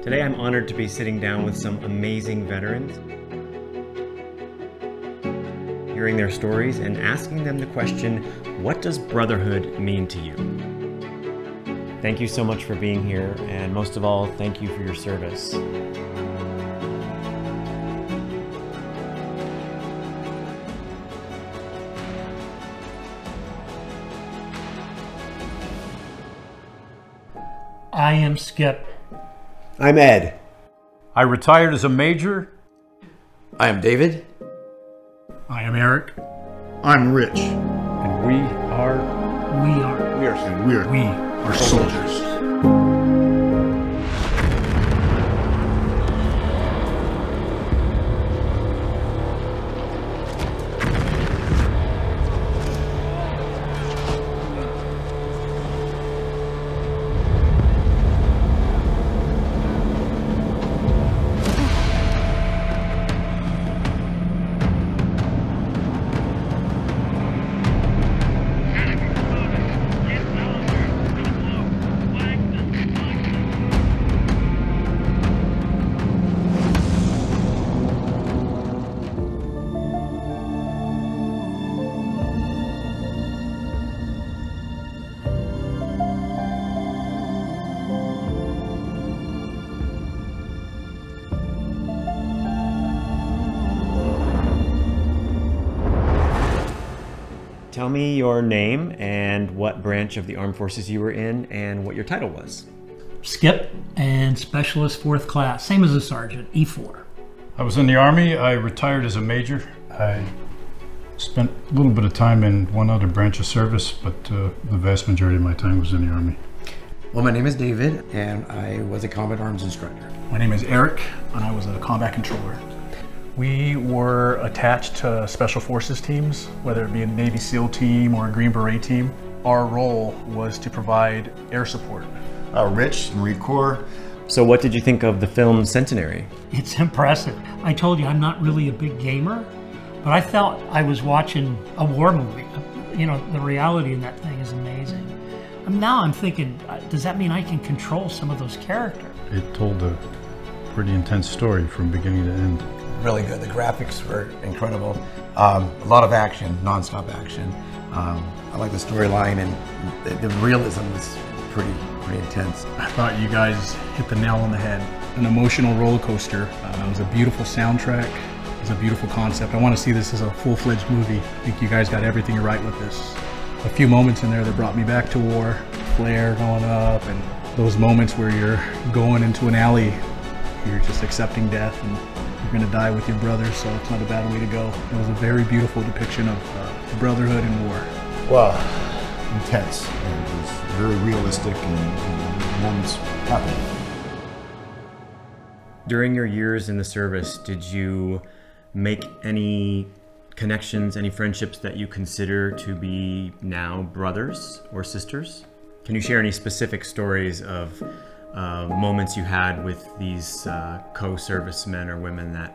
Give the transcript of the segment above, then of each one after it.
Today I'm honored to be sitting down with some amazing veterans, hearing their stories and asking them the question, what does brotherhood mean to you? Thank you so much for being here, and most of all, thank you for your service. I am Skip. I'm Ed. I retired as a major. I am David. I am Eric. I'm Rich. And we are soldiers. Tell me your name and what branch of the armed forces you were in and what your title was. Skip and Specialist 4th Class, same as a sergeant, E4. I was in the Army. I retired as a major. I spent a little bit of time in one other branch of service, but the vast majority of my time was in the Army. Well, my name is David, and I was a combat arms instructor. My name is Eric, and I was a combat controller. We were attached to special forces teams, whether it be a Navy SEAL team or a Green Beret team. Our role was to provide air support. Rich, Marine Corps. So what did you think of the film Centenary? It's impressive. I told you I'm not really a big gamer, but I felt I was watching a war movie. You know, the reality in that thing is amazing. Now I'm thinking, does that mean I can control some of those characters? It told a pretty intense story from beginning to end. Really good. The graphics were incredible. A lot of action, non-stop action. I like the storyline, and the realism was pretty intense. I thought you guys hit the nail on the head. An emotional roller coaster. It was a beautiful soundtrack. It was a beautiful concept. I want to see this as a full-fledged movie. I think you guys got everything right with this. A few moments in there that brought me back to war. Flare going up, and those moments where you're going into an alley, you're just accepting death, and you're going to die with your brother, so it's not a bad way to go. It was a very beautiful depiction of brotherhood and war. Well, intense. And it was very realistic, and moments happened. During your years in the service, did you make any connections, any friendships that you consider to be now brothers or sisters? Can you share any specific stories of moments you had with these co-servicemen or women that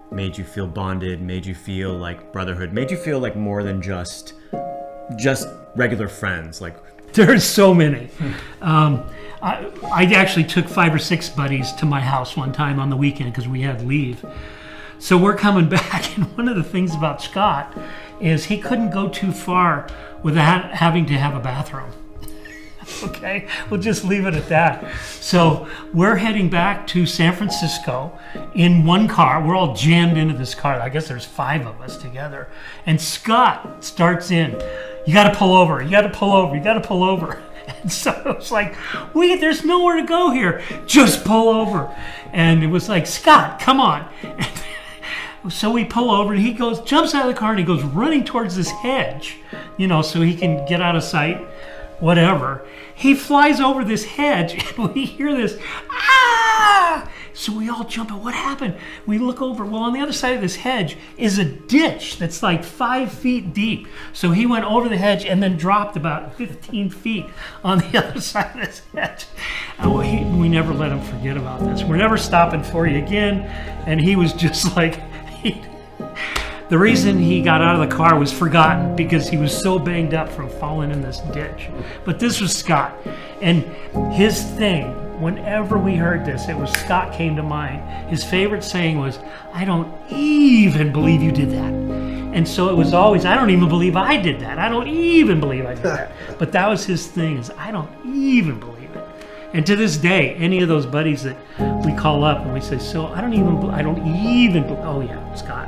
made you feel bonded, made you feel like brotherhood, made you feel like more than just regular friends? Like, There's so many. I actually took 5 or 6 buddies to my house one time on the weekend because we had leave. So we're coming back, and one of the things about Scott is he couldn't go too far without having to have a bathroom. Okay, we'll just leave it at that. So we're heading back to San Francisco in one car. We're all jammed into this car. I guess there's 5 of us together. And Scott starts in. You got to pull over. You got to pull over. You got to pull over. And so it was like, wait, there's nowhere to go here. Just pull over. And it was like, Scott, come on. So we pull over, and he goes, jumps out of the car, and he goes running towards this hedge, you know, so he can get out of sight, whatever. He flies over this hedge, and we hear this, ah! So we all jump out. What happened? We look over. Well, on the other side of this hedge is a ditch that's like 5 feet deep. So he went over the hedge and then dropped about 15 feet on the other side of this hedge. We never let him forget about this. We're never stopping for you again. And he was just like, the reason he got out of the car was forgotten because he was so banged up from falling in this ditch. But this was Scott. And his thing whenever we heard this, it was Scott came to mind. His favorite saying was, "I don't even believe you did that." And so it was always, "I don't even believe I did that. I don't even believe I did that." But that was his thing, is "I don't even believe it." And to this day, any of those buddies that we call up and we say, "So I don't even, oh yeah, Scott."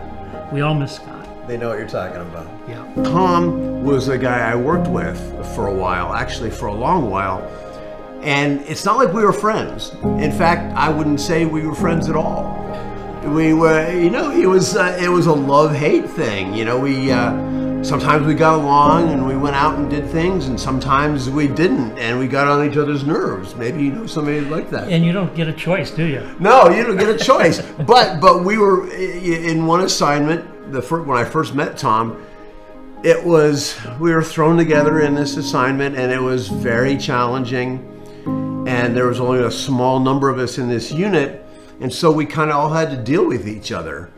We all miss Scott. They know what you're talking about. Yeah. Tom was a guy I worked with for a while, actually for a long while. And it's not like we were friends. In fact, I wouldn't say we were friends at all. We were, you know, it was a love-hate thing. You know, sometimes we got along and we went out and did things, and sometimes we didn't, and we got on each other's nerves. Maybe you know somebody like that. And you don't get a choice, do you? No, you don't get a choice. But we were in one assignment. When I first met Tom, we were thrown together in this assignment, and it was very challenging. And there was only a small number of us in this unit, and so we kind of all had to deal with each other.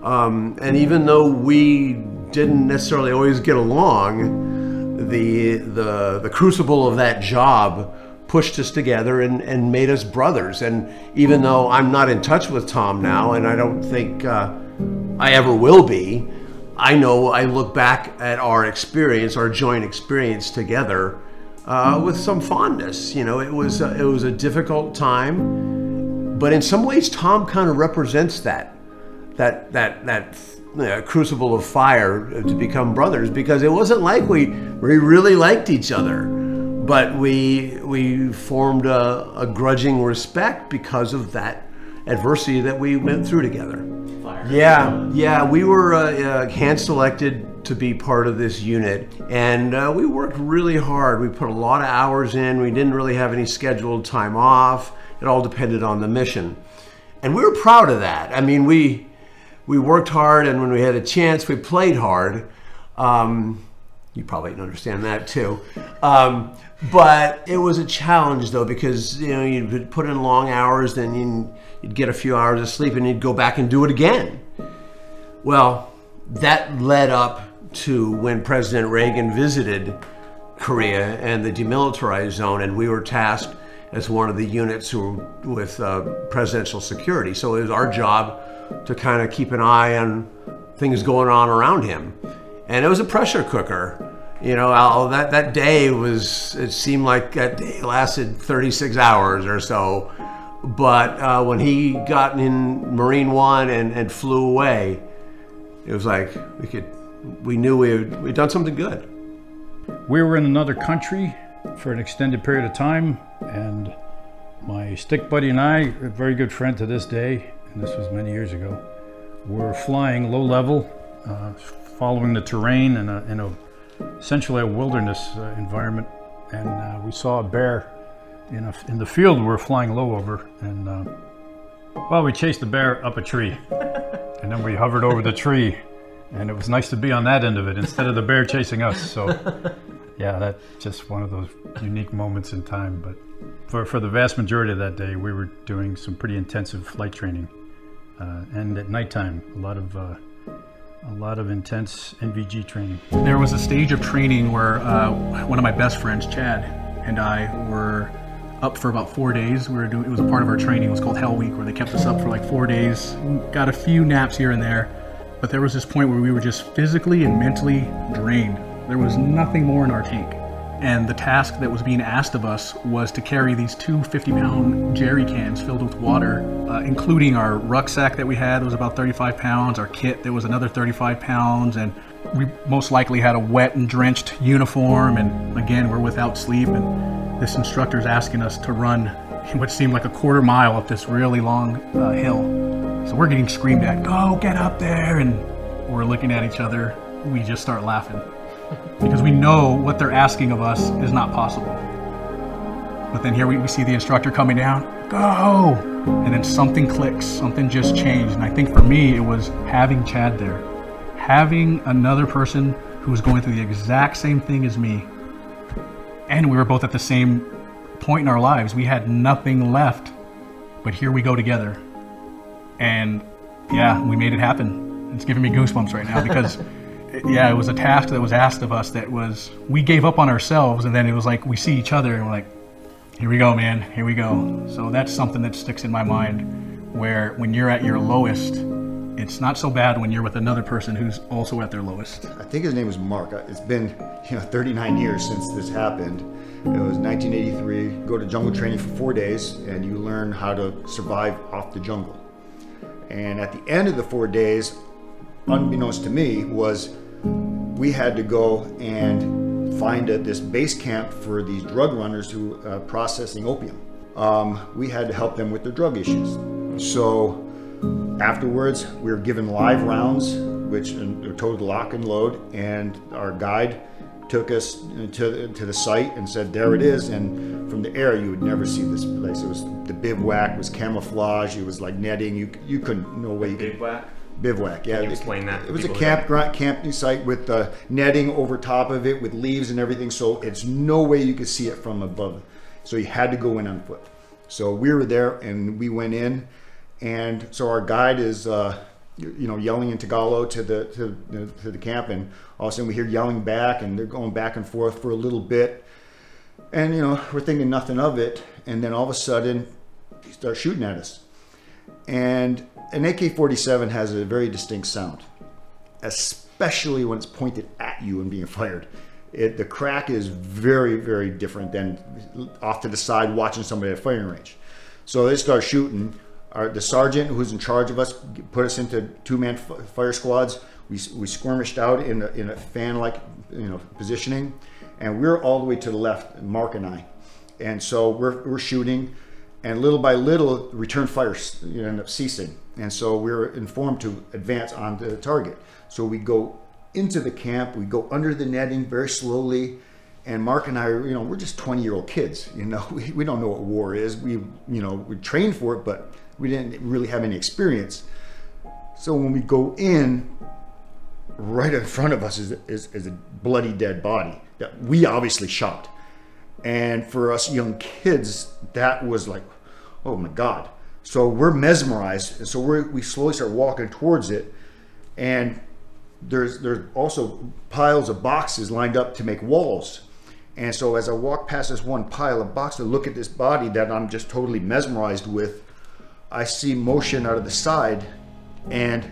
And even though we didn't necessarily always get along, the crucible of that job pushed us together and made us brothers. And even though I'm not in touch with Tom now, and I don't think I ever will be, I know I look back at our experience, our joint experience together, with some fondness. You know, it was a difficult time, but in some ways, Tom kind of represents that crucible of fire to become brothers, because it wasn't like we really liked each other, but we formed a grudging respect because of that adversity that we went through together. Yeah, we were hand-selected to be part of this unit, and we worked really hard. We put a lot of hours in. We didn't really have any scheduled time off. It all depended on the mission, and we were proud of that. I mean, we worked hard, and when we had a chance, we played hard. You probably can understand that too. But it was a challenge, though, because you'd put in long hours, then you'd get a few hours of sleep, and you'd go back and do it again. Well, that led up to when President Reagan visited Korea and the demilitarized zone, and we were tasked as one of the units with presidential security. So it was our job to kind of keep an eye on things going on around him. And it was a pressure cooker. You know, that day it seemed like that day lasted 36 hours or so. But when he got in Marine One and flew away, it was like we knew we'd done something good. We were in another country for an extended period of time, and my stick buddy and I, a very good friend to this day, and this was many years ago, were flying low level, following the terrain in essentially a wilderness environment, and we saw a bear in the field we were flying low over, and well, we chased the bear up a tree, and then we hovered over the tree, and it was nice to be on that end of it instead of the bear chasing us. So yeah, that's just one of those unique moments in time. But for the vast majority of that day, we were doing some pretty intensive flight training, and at nighttime, a lot of intense NVG training. There was a stage of training where one of my best friends, Chad, and I were up for about 4 days. It was a part of our training. It was called Hell Week, where they kept us up for like 4 days. Got a few naps here and there, but there was this point where we were just physically and mentally drained. There was nothing more in our tank. And the task that was being asked of us was to carry these two 50-pound jerry cans filled with water, including our rucksack that we had that was about 35 pounds, our kit that was another 35 pounds, and we most likely had a wet and drenched uniform, and again, we're without sleep, and this instructor's asking us to run what seemed like a quarter mile up this really long hill. So we're getting screamed at, "Go, get up there," and we're looking at each other. We just start laughing, because we know what they're asking of us is not possible. But then here we see the instructor coming down, "Go!" And then something clicks, something just changed. And I think for me, it was having Chad there. Having another person who was going through the exact same thing as me. And we were both at the same point in our lives. We had nothing left, but here we go together. And yeah, we made it happen. It's giving me goosebumps right now, because yeah, it was a task that was asked of us that was, we gave up on ourselves, and then it was like we see each other and we're like, Here we go, man. Here we go. So that's something that sticks in my mind, where when you're at your lowest, it's not so bad when you're with another person who's also at their lowest. I think his name was Mark. It's been 39 years since this happened. It was 1983. You go to jungle training for 4 days and you learn how to survive off the jungle. And at the end of the 4 days, unbeknownst to me, was we had to go and find this base camp for these drug runners who are processing opium. We had to help them with their drug issues. So afterwards, we were given live rounds, which are total lock and load, and our guide took us to the site and said, there it is. And from the air, you would never see this place. It was the bivouac was camouflage. It was like netting. You couldn't, no way you could. Bivouac? Bivouac, yeah. Can you explain that? It was a camping site with netting over top of it with leaves and everything. So it's no way you could see it from above. So you had to go in on foot. So we were there and we went in, and so our guide is yelling in Tagalog to the camp, and all of a sudden we hear yelling back, and they're going back and forth for a little bit, and we're thinking nothing of it, and then all of a sudden he starts shooting at us. And an AK-47 has a very distinct sound, especially when it's pointed at you and being fired. The crack is very, very different than off to the side watching somebody at a firing range. So they start shooting. The sergeant who's in charge of us put us into two-man fire squads. We skirmished out in a fan-like positioning, and we're all the way to the left, Mark and I. And so we're shooting, and little by little, return fire end up ceasing. And so we're informed to advance on the target. So we go into the camp, we go under the netting very slowly, and Mark and I are, we're just 20-year-old kids. We don't know what war is. We trained for it, but we didn't really have any experience. So when we go in, right in front of us is a bloody dead body that we obviously shot. And for us young kids, that was like, oh my God. So we're mesmerized. And so we slowly start walking towards it. And there's also piles of boxes lined up to make walls. And so as I walk past this one pile of boxes to look at this body that I'm just totally mesmerized with, I see motion out of the side, and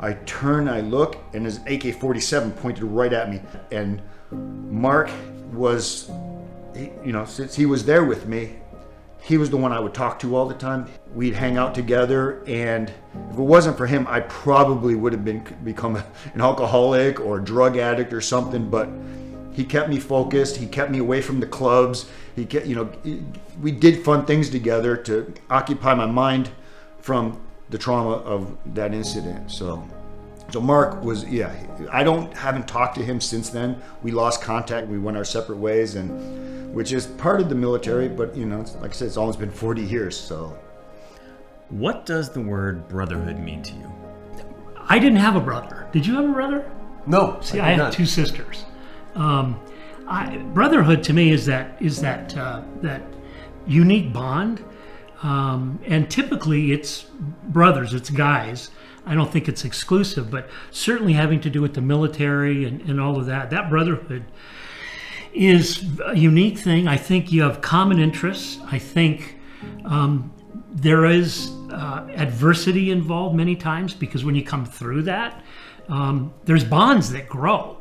I turn, I look, and there's an AK-47 pointed right at me. And Mark was, since he was there with me, he was the one I would talk to all the time. We'd hang out together, and if it wasn't for him, I probably would have become an alcoholic or a drug addict or something, but he kept me focused. He kept me away from the clubs. He kept, we did fun things together to occupy my mind from the trauma of that incident. So Mark was, I haven't talked to him since then. We lost contact. We went our separate ways, and which is part of the military, but like I said, it's almost been 40 years. So what does the word brotherhood mean to you? I didn't have a brother. Did you have a brother? No. See, I had two sisters. Brotherhood to me is that unique bond, and typically it's brothers, it's guys. I don't think it's exclusive, but certainly having to do with the military and all of that. That brotherhood is a unique thing. I think you have common interests. I think there is adversity involved many times, because when you come through that, there's bonds that grow.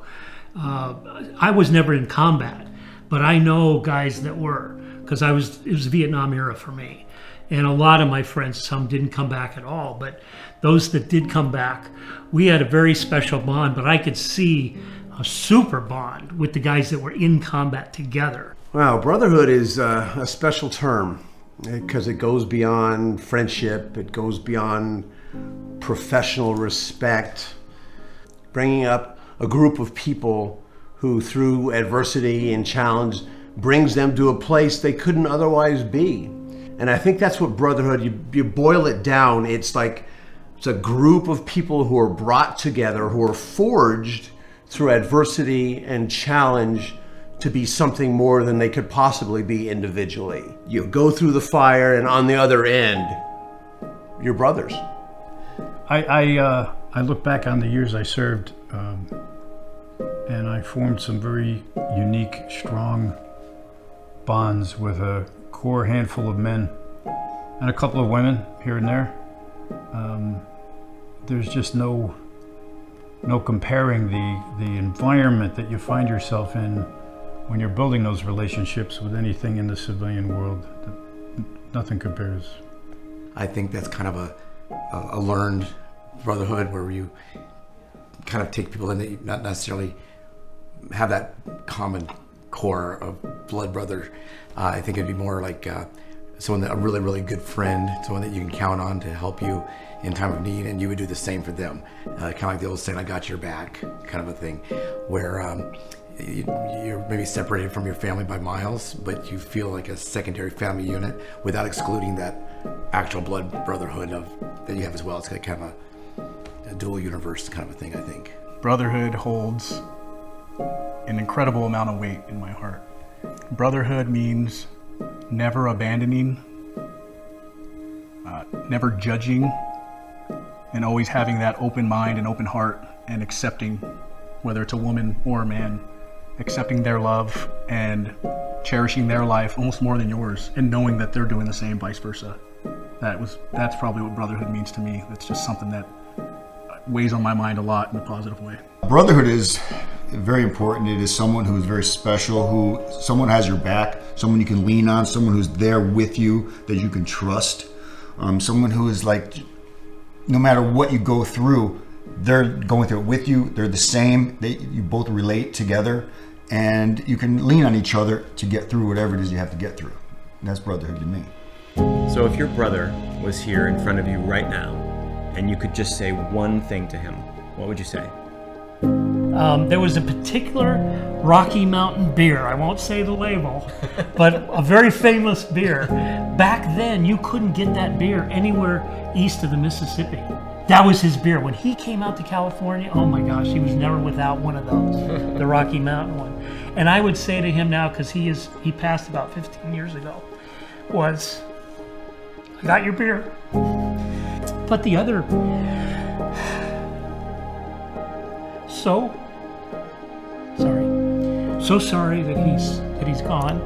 I was never in combat, but I know guys that were, because it was Vietnam era for me. And a lot of my friends, some didn't come back at all, but those that did come back, we had a very special bond, but I could see a super bond with the guys that were in combat together. Wow, brotherhood is a special term, because it goes beyond friendship, it goes beyond professional respect, bringing up a group of people who through adversity and challenge brings them to a place they couldn't otherwise be. And I think that's what brotherhood, you boil it down, it's like it's a group of people who are brought together, who are forged through adversity and challenge to be something more than they could possibly be individually. You go through the fire, and on the other end, you're brothers. I look back on the years I served, and I formed some very unique, strong bonds with a core handful of men and a couple of women here and there. There's just no comparing the environment that you find yourself in when you're building those relationships with anything in the civilian world. Nothing compares. I think that's kind of a learned brotherhood where you kind of take people in that you not necessarily have that common core of blood brother. I think it'd be more like someone that a really, really good friend, someone that you can count on to help you in time of need, and you would do the same for them. Kind of like the old saying, "I got your back," kind of a thing, where you're maybe separated from your family by miles, but you feel like a secondary family unit without excluding that actual blood brotherhood that you have as well. It's like kind of a dual universe kind of a thing, I think. Brotherhood holds an incredible amount of weight in my heart. Brotherhood means never abandoning, never judging, and always having that open mind and open heart and accepting, whether it's a woman or a man, accepting their love and cherishing their life almost more than yours, and knowing that they're doing the same, vice versa. That's probably what brotherhood means to me. That's just something that weighs on my mind a lot in a positive way. Brotherhood is very important. It is someone who is very special, someone has your back, someone you can lean on, someone who's there with you that you can trust, someone who is like, no matter what you go through, they're going through it with you. They're the same. You both relate together, and you can lean on each other to get through whatever it is you have to get through. And that's brotherhood to me. So if your brother was here in front of you right now, and you could just say one thing to him, what would you say? There was a particular Rocky Mountain beer, I won't say the label, but a very famous beer. Back then, you couldn't get that beer anywhere east of the Mississippi. That was his beer. When he came out to California, oh my gosh, he was never without one of those, the Rocky Mountain one. And I would say to him now, because he passed about 15 years ago, was, I got your beer. But the other, so sorry that he's gone.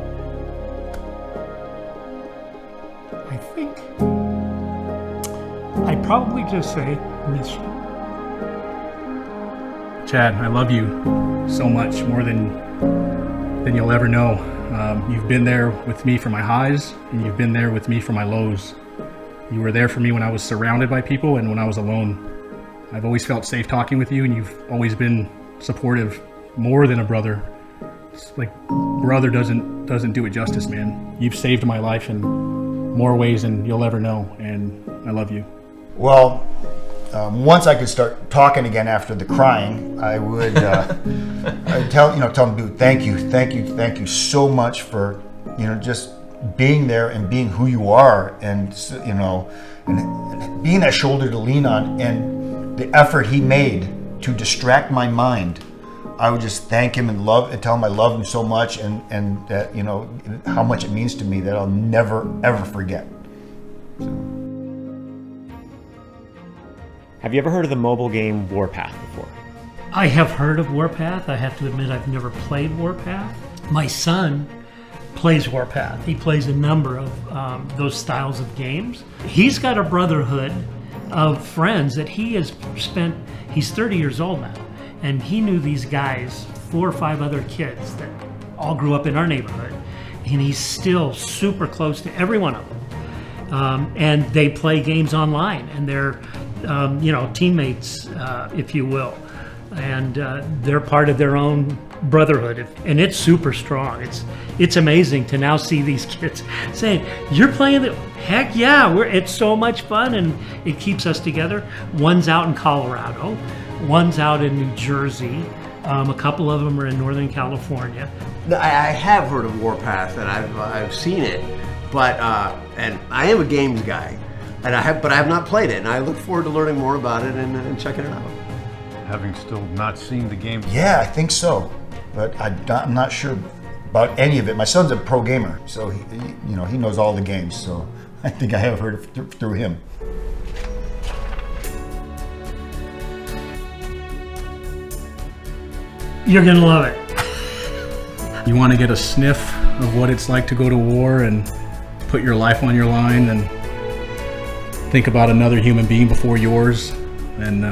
I think I'd probably just say, miss you. Chad, I love you so much, more than you'll ever know. You've been there with me for my highs, and you've been there with me for my lows. You were there for me when I was surrounded by people and when I was alone. I've always felt safe talking with you, and you've always been supportive, more than a brother. It's like, brother doesn't do it justice, man. You've saved my life in more ways than you'll ever know, and I love you. Well, once I could start talking again after the crying, I would I'd tell him, dude, thank you so much for, just being there and being who you are, and and being that shoulder to lean on, and the effort he made to distract my mind. I would just thank him and tell him I love him so much, and that how much it means to me, that I'll never ever forget. So. Have you ever heard of the mobile game Warpath before? I have heard of Warpath. I have to admit I've never played Warpath. My son plays Warpath. He plays a number of those styles of games. He's got a brotherhood of friends that he has spent, he's 30 years old now, and he knew these guys, 4 or 5 other kids that all grew up in our neighborhood, and he's still super close to every one of them. And they play games online, and they're teammates, if you will, and they're part of their own brotherhood, and it's super strong. It's amazing to now see these kids saying, "You're playing the heck yeah!" It's so much fun, and it keeps us together. One's out in Colorado, one's out in New Jersey. A couple of them are in Northern California. I have heard of Warpath, and I've seen it, but and I am a games guy. But I have not played it, and I look forward to learning more about it and checking it out. Having still not seen the game. Yeah, I think so, but I'm not sure about any of it. My son's a pro gamer, so he knows all the games. So I think I have heard it through him. You're gonna love it. You want to get a sniff of what it's like to go to war and put your life on your line and think about another human being before yours. And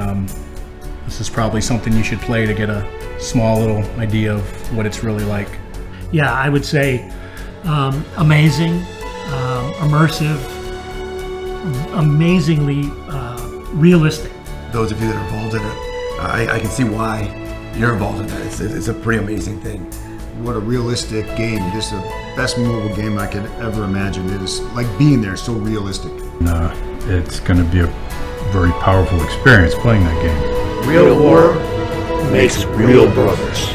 this is probably something you should play to get a small little idea of what it's really like. Yeah, I would say amazing, immersive, amazingly realistic. Those of you that are involved in it, I can see why you're involved in that. It's a pretty amazing thing. What a realistic game. This is the best mobile game I could ever imagine. It is like being there, so realistic. It's going to be a very powerful experience playing that game. Real war makes real brothers.